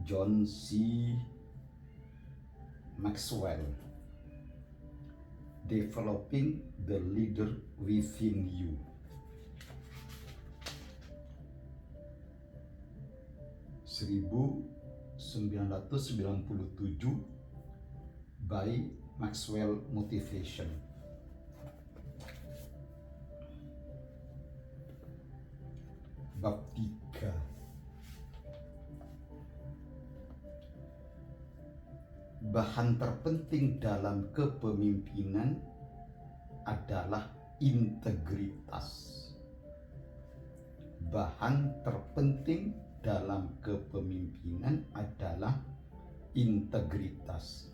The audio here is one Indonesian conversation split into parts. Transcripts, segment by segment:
John C. Maxwell, Developing the Leader Within You. (1997) by Maxwell Motivation. Bab 3. Bahan terpenting dalam kepemimpinan adalah integritas. Bahan terpenting dalam kepemimpinan adalah integritas.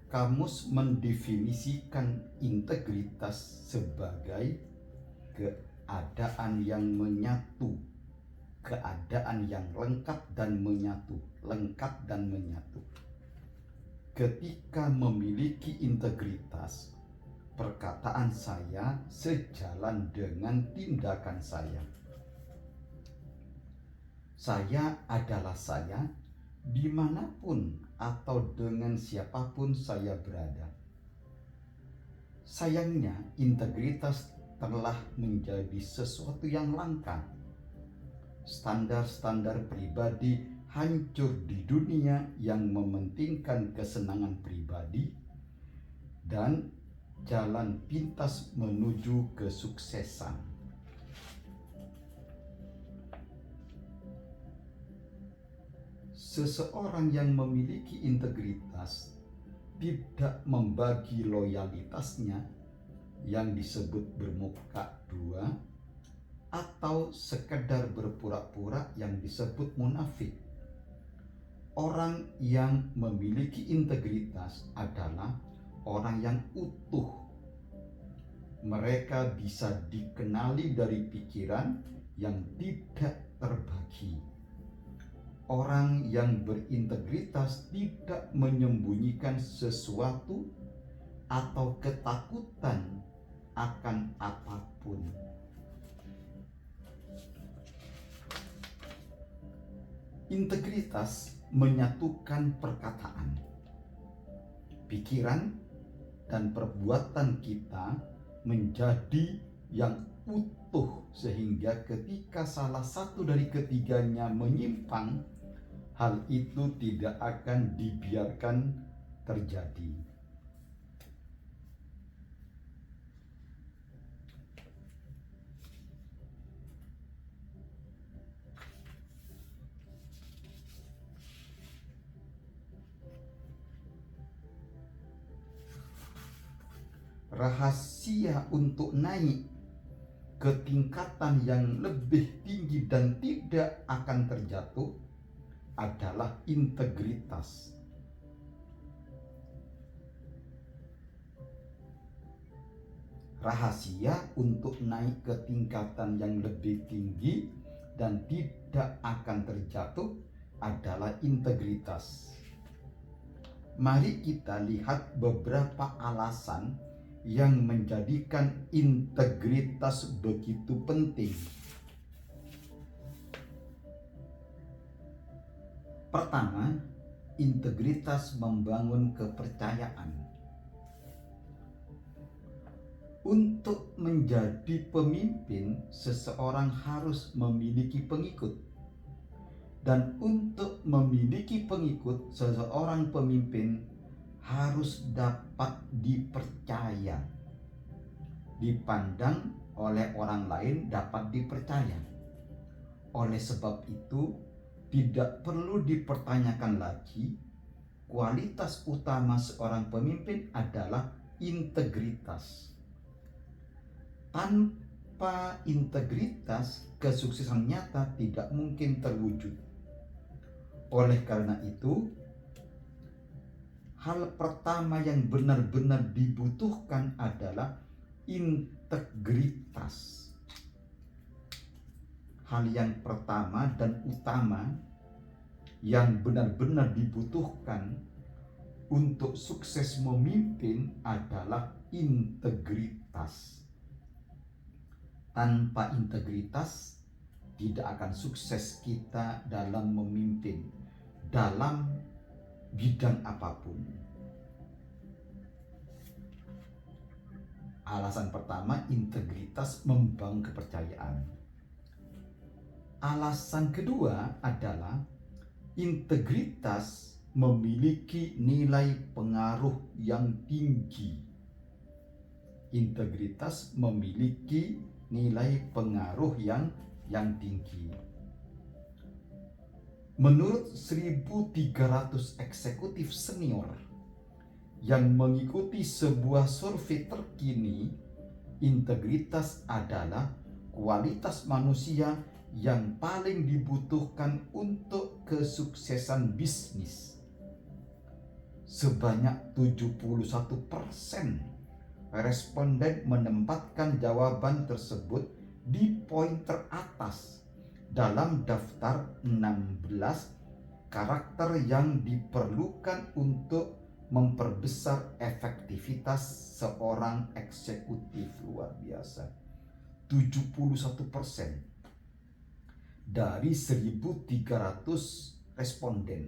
Kamus mendefinisikan integritas sebagai keadaan yang menyatu, keadaan yang lengkap dan menyatu, lengkap dan menyatu. Ketika memiliki integritas, perkataan saya sejalan dengan tindakan saya. Saya adalah saya dimanapun atau dengan siapapun saya berada. Sayangnya, integritas telah menjadi sesuatu yang langka. Standar-standar pribadi hancur di dunia yang mementingkan kesenangan pribadi dan jalan pintas menuju kesuksesan. Seseorang yang memiliki integritas tidak membagi loyalitasnya yang disebut bermuka dua atau sekedar berpura-pura yang disebut munafik. Orang yang memiliki integritas adalah orang yang utuh. Mereka bisa dikenali dari pikiran yang tidak terbagi. Orang yang berintegritas tidak menyembunyikan sesuatu atau ketakutan akan apapun. Integritas menyatukan perkataan, pikiran, dan perbuatan kita menjadi yang utuh, sehingga ketika salah satu dari ketiganya menyimpang, hal itu tidak akan dibiarkan terjadi. Rahasia untuk naik ke tingkatan yang lebih tinggi dan tidak akan terjatuh adalah integritas. Rahasia untuk naik ke tingkatan yang lebih tinggi dan tidak akan terjatuh adalah integritas. Mari kita lihat beberapa alasan yang menjadikan integritas begitu penting. Pertama, integritas membangun kepercayaan. Untuk menjadi pemimpin, seseorang harus memiliki pengikut. Dan untuk memiliki pengikut, seseorang pemimpin harus dapat dipercaya. Dipandang oleh orang lain dapat dipercaya. Oleh sebab itu, tidak perlu dipertanyakan lagi, kualitas utama seorang pemimpin adalah integritas. Tanpa integritas, kesuksesan nyata tidak mungkin terwujud. Oleh karena itu, hal pertama yang benar-benar dibutuhkan adalah integritas. Hal yang pertama dan utama yang benar-benar dibutuhkan untuk sukses memimpin adalah integritas. Tanpa integritas tidak akan sukses kita dalam memimpin dalam bidang apapun. Alasan pertama, integritas membangun kepercayaan. Alasan kedua adalah integritas memiliki nilai pengaruh yang tinggi. Integritas memiliki nilai pengaruh yang tinggi. Menurut 1.300 eksekutif senior yang mengikuti sebuah survei terkini, integritas adalah kualitas manusia yang paling dibutuhkan untuk kesuksesan bisnis. Sebanyak 71% responden menempatkan jawaban tersebut di poin teratas dalam daftar 16 karakter yang diperlukan untuk memperbesar efektivitas seorang eksekutif. Luar biasa. 71% dari 1.300 responden.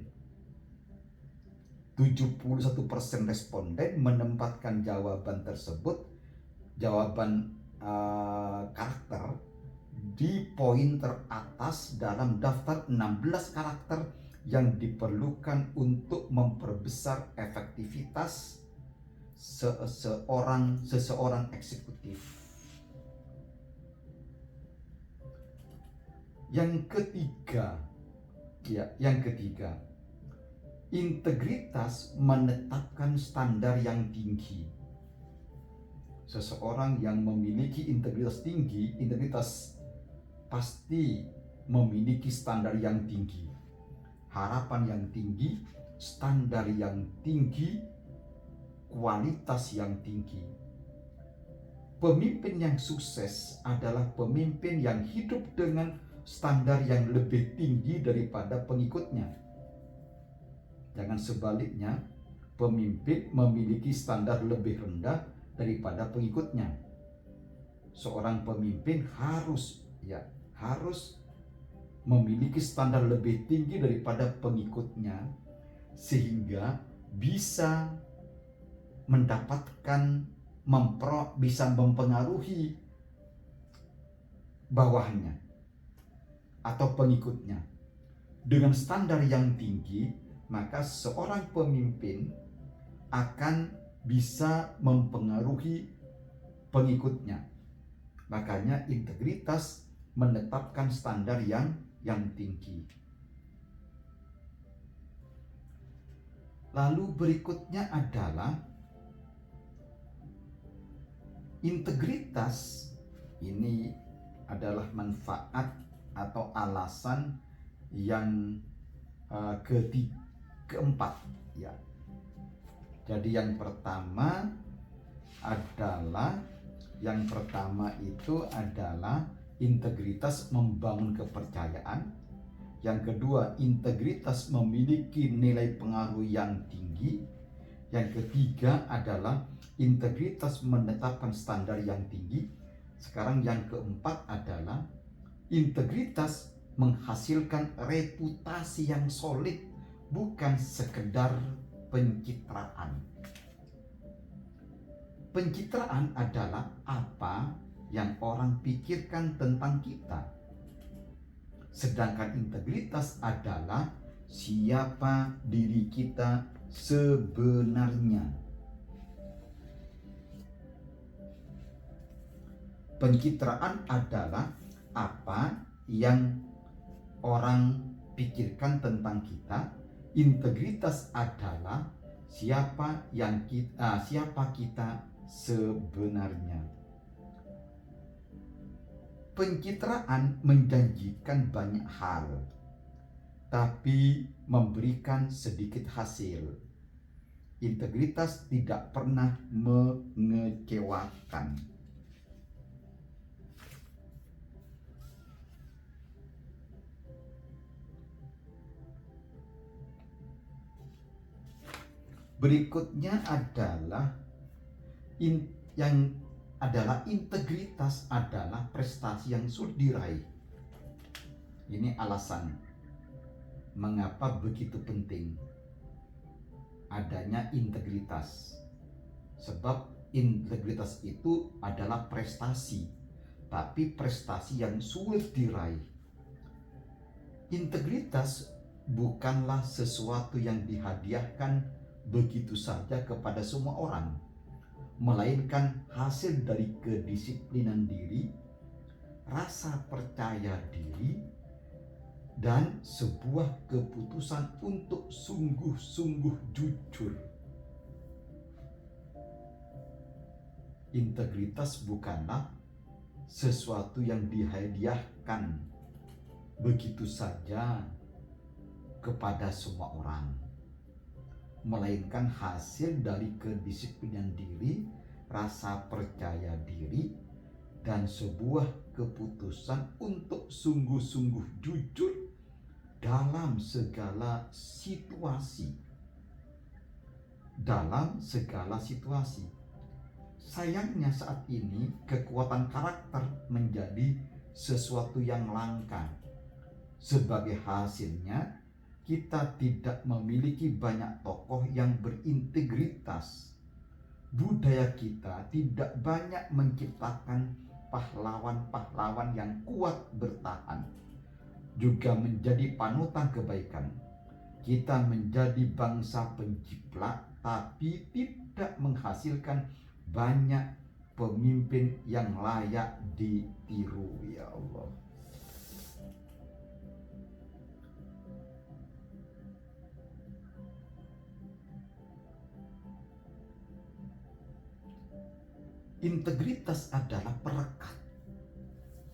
71% responden menempatkan jawaban tersebut, jawaban karakter, di poin teratas dalam daftar 16 karakter yang diperlukan untuk memperbesar efektivitas seseorang eksekutif. Yang ketiga, integritas menetapkan standar yang tinggi. Seseorang yang memiliki integritas tinggi, integritas pasti memiliki standar yang tinggi, harapan yang tinggi, standar yang tinggi, kualitas yang tinggi. Pemimpin yang sukses adalah pemimpin yang hidup dengan standar yang lebih tinggi daripada pengikutnya. Jangan sebaliknya, pemimpin memiliki standar lebih rendah daripada pengikutnya. Seorang pemimpin harus memiliki standar lebih tinggi daripada pengikutnya, sehingga bisa mendapatkan bisa mempengaruhi bawahannya atau pengikutnya. Dengan standar yang tinggi, maka seorang pemimpin akan bisa mempengaruhi pengikutnya. Makanya integritas menetapkan standar yang tinggi. Lalu berikutnya adalah integritas. Ini adalah manfaat atau alasan yang keempat, ya. Jadi yang pertama itu adalah integritas membangun kepercayaan. Yang kedua, integritas memiliki nilai pengaruh yang tinggi. Yang ketiga adalah integritas menetapkan standar yang tinggi. Sekarang yang keempat adalah integritas menghasilkan reputasi yang solid, bukan sekedar pencitraan. Pencitraan adalah apa yang orang pikirkan tentang kita. Sedangkan integritas adalah siapa diri kita sebenarnya. Pencitraan adalah apa yang orang pikirkan tentang kita. Integritas adalah siapa kita sebenarnya. Pencitraan menjanjikan banyak hal, tapi memberikan sedikit hasil. Integritas tidak pernah mengecewakan. Berikutnya adalah yang adalah integritas adalah prestasi yang sulit diraih. Ini alasan mengapa begitu penting adanya integritas. Sebab integritas itu adalah prestasi, tapi prestasi yang sulit diraih. Integritas bukanlah sesuatu yang dihadiahkan begitu saja kepada semua orang, melainkan hasil dari kedisiplinan diri, rasa percaya diri, dan sebuah keputusan untuk sungguh-sungguh jujur. Integritas bukanlah sesuatu yang dihadiahkan begitu saja kepada semua orang, melainkan hasil dari kedisiplinan diri, rasa percaya diri, dan sebuah keputusan untuk sungguh-sungguh jujur dalam segala situasi. Dalam segala situasi. Sayangnya saat ini kekuatan karakter menjadi sesuatu yang langka. Sebagai hasilnya, kita tidak memiliki banyak tokoh yang berintegritas. Budaya kita tidak banyak menciptakan pahlawan-pahlawan yang kuat bertahan, juga menjadi panutan kebaikan. Kita menjadi bangsa penciplak, tapi tidak menghasilkan banyak pemimpin yang layak ditiru. Ya Allah. Integritas adalah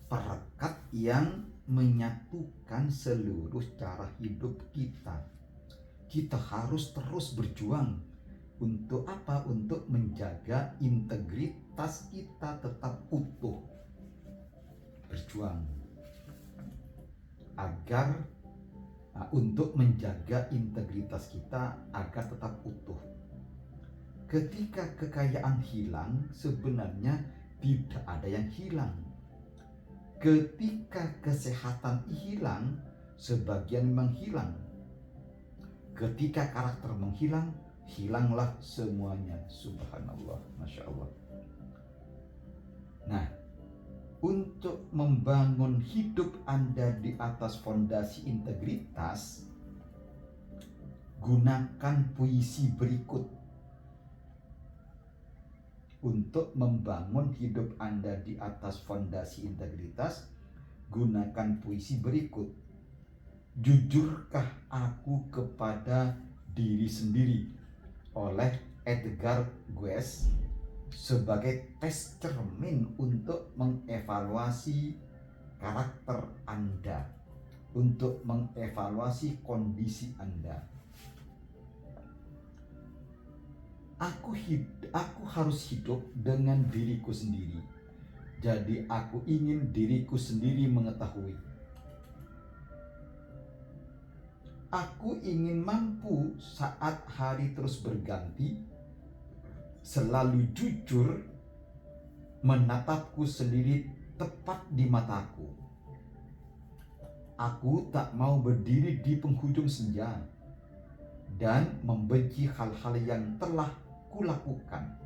perekat yang menyatukan seluruh cara hidup kita. Kita harus terus berjuang untuk apa? Untuk menjaga integritas kita tetap utuh. Berjuang agar untuk menjaga integritas kita agar tetap utuh. Ketika kekayaan hilang, sebenarnya tidak ada yang hilang. Ketika kesehatan hilang, sebagian memang hilang. Ketika karakter menghilang, hilanglah semuanya. Subhanallah, Masya Allah. Nah, untuk membangun hidup Anda di atas fondasi integritas, gunakan puisi berikut. Untuk membangun hidup Anda di atas fondasi integritas, gunakan puisi berikut. Jujurkah aku kepada diri sendiri, oleh Edgar Gues, sebagai tes cermin untuk mengevaluasi karakter Anda, untuk mengevaluasi kondisi Anda. Aku harus hidup dengan diriku sendiri. Jadi aku ingin diriku sendiri mengetahui. Aku ingin mampu saat hari terus berganti, selalu jujur menatapku sendiri tepat di mataku. Aku tak mau berdiri di penghujung senja dan membenci hal-hal yang telah kulakukan.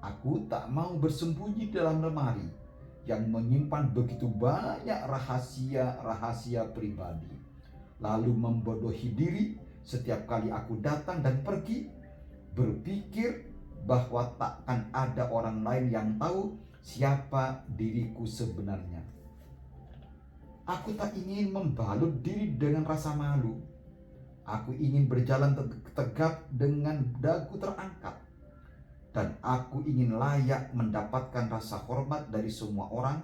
Aku tak mau bersembunyi dalam lemari yang menyimpan begitu banyak rahasia-rahasia pribadi, lalu membodohi diri setiap kali aku datang dan pergi, berpikir bahwa takkan ada orang lain yang tahu siapa diriku sebenarnya. Aku tak ingin membalut diri dengan rasa malu. Aku ingin berjalan tegap dengan dagu terangkat. Dan aku ingin layak mendapatkan rasa hormat dari semua orang,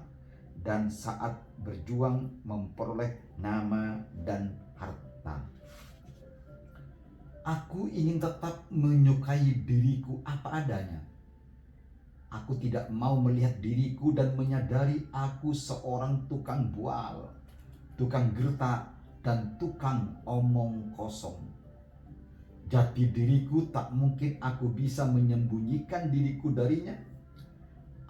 dan saat berjuang memperoleh nama dan harta. Aku ingin tetap menyukai diriku apa adanya. Aku tidak mau melihat diriku dan menyadari aku seorang tukang bual, tukang gertak, dan tukang omong kosong. Jati diriku tak mungkin aku bisa menyembunyikan diriku darinya.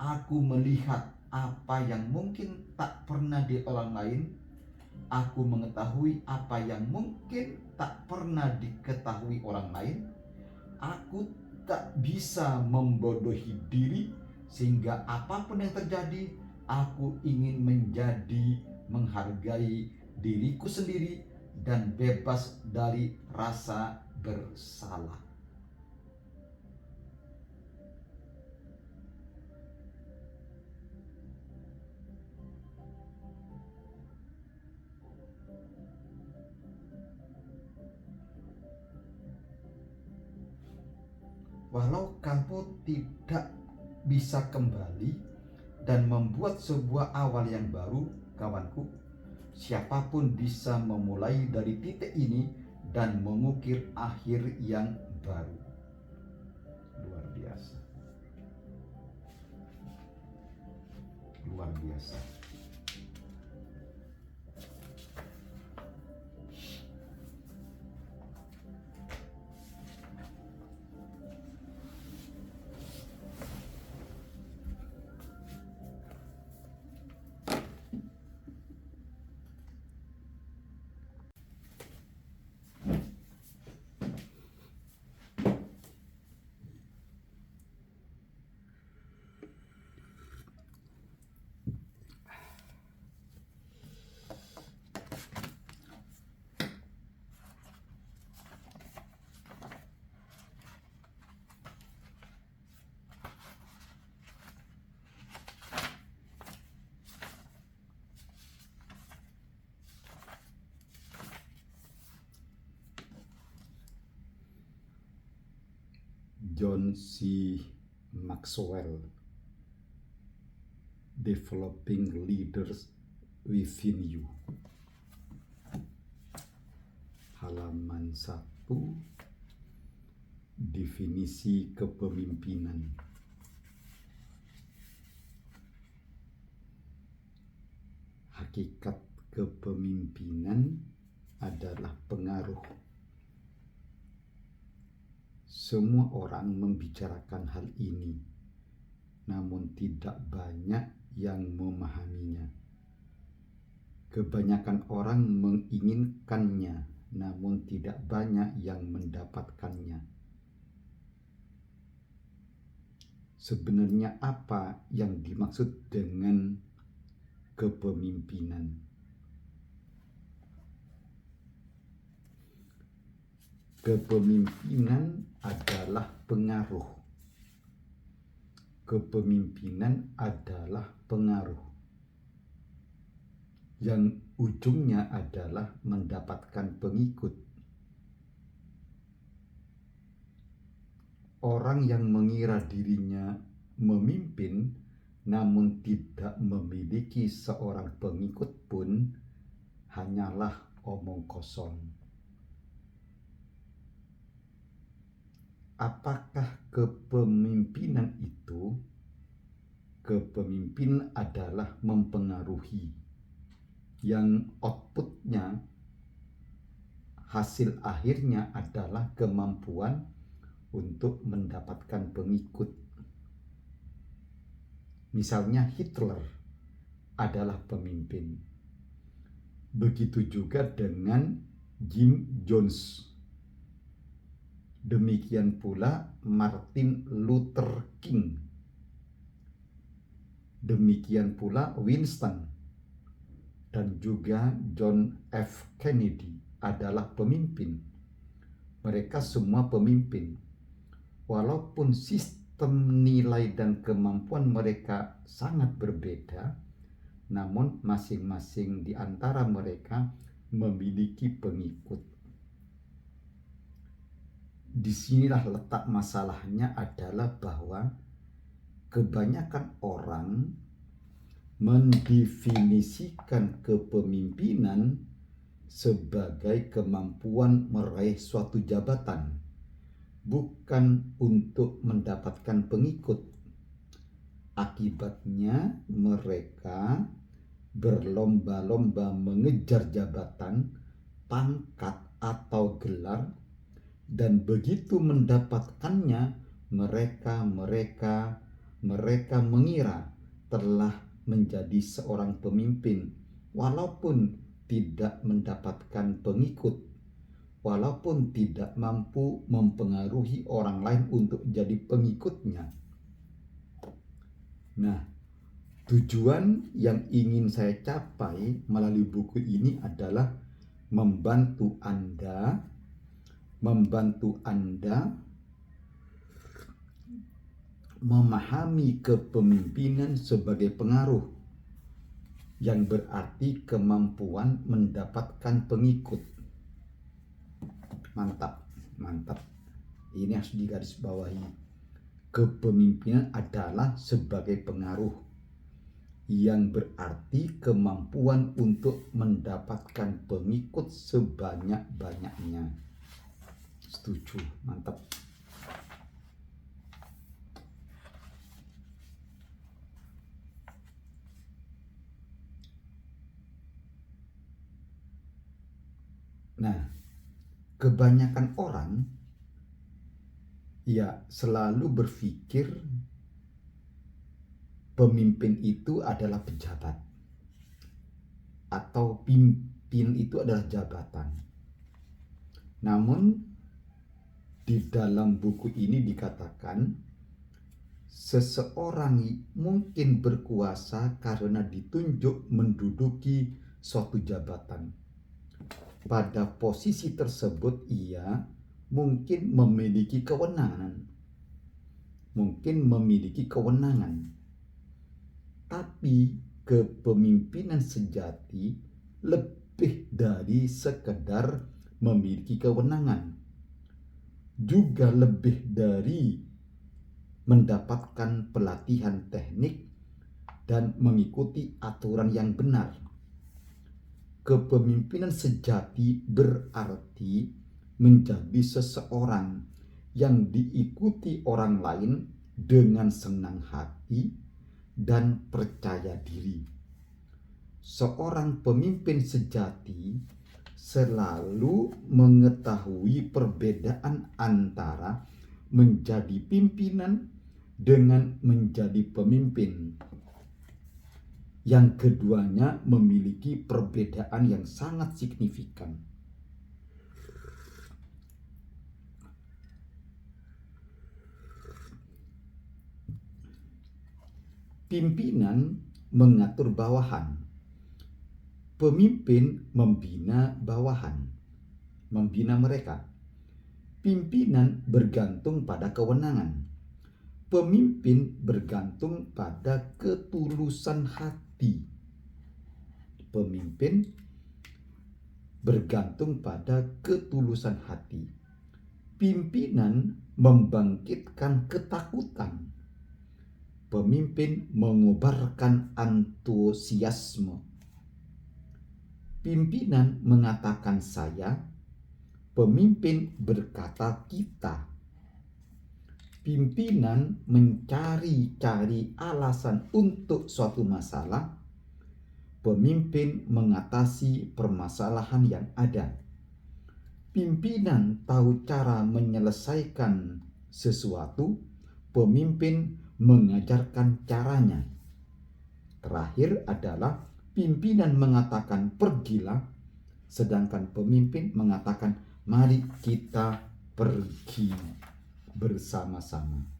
Aku melihat apa yang mungkin tak pernah di orang lain. Aku mengetahui apa yang mungkin tak pernah diketahui orang lain. Aku tak bisa membodohi diri, sehingga apapun yang terjadi, aku ingin menghargai diriku sendiri dan bebas dari rasa bersalah. Walau kamu tidak bisa kembali dan membuat sebuah awal yang baru, kawanku, siapapun bisa memulai dari titik ini dan mengukir akhir yang baru. Luar biasa. Luar biasa. John C. Maxwell, Developing Leaders Within You, halaman 1, definisi kepemimpinan. Hakikat kepemimpinan adalah pengaruh. Semua orang membicarakan hal ini, namun tidak banyak yang memahaminya. Kebanyakan orang menginginkannya, namun tidak banyak yang mendapatkannya. Sebenarnya apa yang dimaksud dengan kepemimpinan? Kepemimpinan adalah pengaruh. Kepemimpinan adalah pengaruh yang ujungnya adalah mendapatkan pengikut. Orang yang mengira dirinya memimpin namun tidak memiliki seorang pengikut pun hanyalah omong kosong. Apakah kepemimpinan itu? Kepemimpinan adalah mempengaruhi, yang outputnya, hasil akhirnya adalah kemampuan untuk mendapatkan pengikut. Misalnya Hitler adalah pemimpin. Begitu juga dengan Jim Jones. Demikian pula Martin Luther King. Demikian pula Winston dan juga John F. Kennedy adalah pemimpin. Mereka semua pemimpin. Walaupun sistem nilai dan kemampuan mereka sangat berbeda, namun masing-masing di antara mereka memiliki pengikut. Disinilah letak masalahnya, adalah bahwa kebanyakan orang mendefinisikan kepemimpinan sebagai kemampuan meraih suatu jabatan, bukan untuk mendapatkan pengikut. Akibatnya mereka berlomba-lomba mengejar jabatan, pangkat, atau gelar, Dan begitu mendapatkannya, mereka mengira telah menjadi seorang pemimpin, walaupun tidak mendapatkan pengikut, walaupun tidak mampu mempengaruhi orang lain untuk jadi pengikutnya. Nah, tujuan yang ingin saya capai melalui buku ini adalah membantu Anda memahami kepemimpinan sebagai pengaruh, yang berarti kemampuan mendapatkan pengikut. Mantap. Ini harus digarisbawahi. Kepemimpinan adalah sebagai pengaruh, yang berarti kemampuan untuk mendapatkan pengikut sebanyak-banyaknya. Setuju, mantap. Nah, kebanyakan orang selalu berpikir pemimpin itu adalah pejabat, atau pimpin itu adalah jabatan. Namun di dalam buku ini dikatakan seseorang mungkin berkuasa karena ditunjuk menduduki suatu jabatan. Pada posisi tersebut ia mungkin memiliki kewenangan. Tapi kepemimpinan sejati lebih dari sekedar memiliki kewenangan, juga lebih dari mendapatkan pelatihan teknik dan mengikuti aturan yang benar. Kepemimpinan sejati berarti menjadi seseorang yang diikuti orang lain dengan senang hati dan percaya diri. Seorang pemimpin sejati selalu mengetahui perbedaan antara menjadi pimpinan dengan menjadi pemimpin. Yang keduanya memiliki perbedaan yang sangat signifikan. Pimpinan mengatur bawahan. Pemimpin membina bawahan, membina mereka. Pimpinan bergantung pada kewenangan. Pemimpin bergantung pada ketulusan hati. Pemimpin bergantung pada ketulusan hati. Pimpinan membangkitkan ketakutan. Pemimpin mengobarkan antusiasme. Pimpinan mengatakan saya, pemimpin berkata kita. Pimpinan mencari-cari alasan untuk suatu masalah, pemimpin mengatasi permasalahan yang ada. Pimpinan tahu cara menyelesaikan sesuatu, pemimpin mengajarkan caranya. Terakhir adalah pimpinan mengatakan pergilah, sedangkan pemimpin mengatakan mari kita pergi bersama-sama.